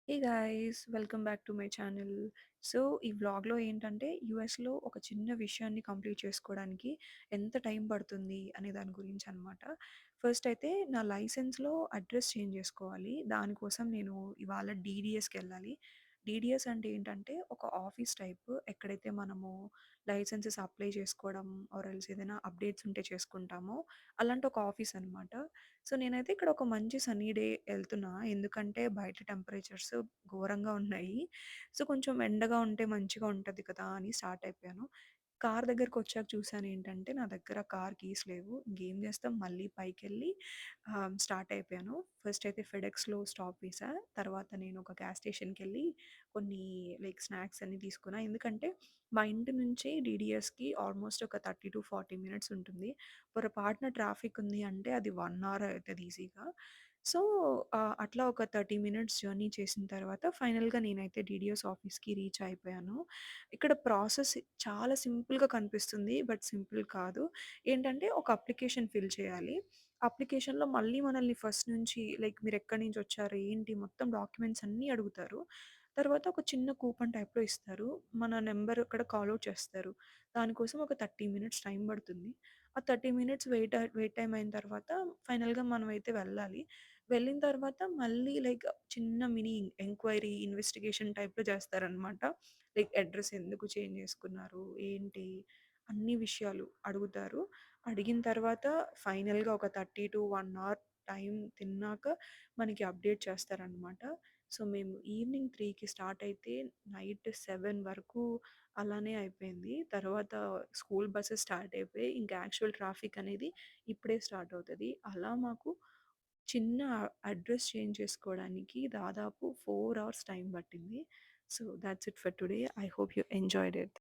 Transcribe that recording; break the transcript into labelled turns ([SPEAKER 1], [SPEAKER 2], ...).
[SPEAKER 1] Hey guys welcome back to my channel. So ఈ వ్లాగ్లో ఏంటంటే యూఎస్లో ఒక చిన్న విషయాన్ని కంప్లీట్ చేసుకోవడానికి ఎంత టైం పడుతుంది అనే దాని గురించి అనమాట. ఫస్ట్ అయితే నా లైసెన్స్లో అడ్రస్ చేంజ్ చేసుకోవాలి. దానికోసం నేను ఇవాళ డీడీఎస్కి వెళ్ళాలి. డీడీఎస్ అంటే ఏంటంటే ఒక ఆఫీస్ టైప్, ఎక్కడైతే మనము లైసెన్సెస్ అప్లై చేసుకోవడం ఆర్ ఎల్స్ ఏదైనా అప్డేట్స్ ఉంటే చేసుకుంటామో అలాంటి ఒక ఆఫీస్ అనమాట. సో, నేనైతే ఇక్కడ ఒక మంచి సన్నీ డే ఎళ్తున్నా. ఎందుకంటే బయట టెంపరేచర్స్ ఘోరంగా ఉన్నాయి. సో, కొంచెం ఎండగా ఉంటే మంచిగా ఉంటది కదా అని స్టార్ట్ అయిపోయాను. కార్ దగ్గరకొచ్చాక చూసానేంటంటే, నా దగ్గర కార్ కీస్ లేవు. ఇంకేం చేస్తాం, మళ్ళీ పైకెళ్ళి స్టార్ట్ అయిపోయాను. ఫస్ట్ అయితే ఫెడెక్స్‌లో స్టాప్ వేశా. తర్వాత నేను ఒక గ్యాస్ స్టేషన్‌కెళ్ళి కొన్ని స్నాక్స్ అన్నీ తీసుకున్నా. ఎందుకంటే, మా ఇంటి నుంచి డీడీఎస్‌కి ఆల్మోస్ట్ ఒక 30-40 మినిట్స్ ఉంటుంది. పొరపాటున ట్రాఫిక్ ఉంది అంటే అది 1 అవర్ అయితది ఈజీగా. సో, అట్లా ఒక 30 మినిట్స్ జర్నీ చేసిన తర్వాత ఫైనల్‌గా నేనైతే డీడీఎస్ ఆఫీస్‌కి రీచ్ అయిపోయాను. ఇక్కడ ప్రాసెస్ చాలా సింపుల్‌గా కనిపిస్తుంది. బట్ సింపుల్ కాదు. ఏంటంటే ఒక అప్లికేషన్ ఫిల్ చేయాలి. అప్లికేషన్‌లో మళ్ళీ మనల్ని ఫస్ట్ నుంచి మీరెక్కడి నుంచొచ్చారు, ఏంటి మొత్తం డాక్యుమెంట్స్ అన్నీ అడుగుతారు. తర్వాత ఒక చిన్న కూపన్ టైప్‌లో ఇస్తారు. మన నంబర్ అక్కడ కాల్ ఔట్ చేస్తారు. దానికోసం ఒక 30 మినిట్స్ టైం పడుతుంది. ఆ 30 మినిట్స్ వెయిట్ టైమ్ అయిన తర్వాత ఫైనల్‌గా మనమైతే వెళ్ళాలి. వెళ్ళిన తర్వాత మళ్ళీ చిన్న మినీ ఎంక్వైరీ, ఇన్వెస్టిగేషన్ టైప్‌లో చేస్తారనమాట. అడ్రెస్ ఎందుకు చేంజ్ చేసుకున్నారు? ఏంటి? అన్ని విషయాలు అడుగుతారు. అడిగిన తర్వాత ఫైనల్‌గా ఒక 30-1 అవర్ టైం తిన్నాక మనకి అప్డేట్ చేస్తారనమాట. సో, మేము ఈవినింగ్ 3కి స్టార్ట్ అయితే నైట్ 7 వరకు అలానే అయిపోయింది. తర్వాత స్కూల్ బసెస్ స్టార్ట్ అయిపోయాయి. ఇంకా యాక్చువల్ ట్రాఫిక్ అనేది ఇప్పుడే స్టార్ట్ అవుతది. అలా మాకు చిన్న అడ్రస్ చేంజ్ చేసుకోవడానికి దాదాపు 4 అవర్స్ టైం పట్టింది. So, thoughts it for today. I hope you enjoyed it.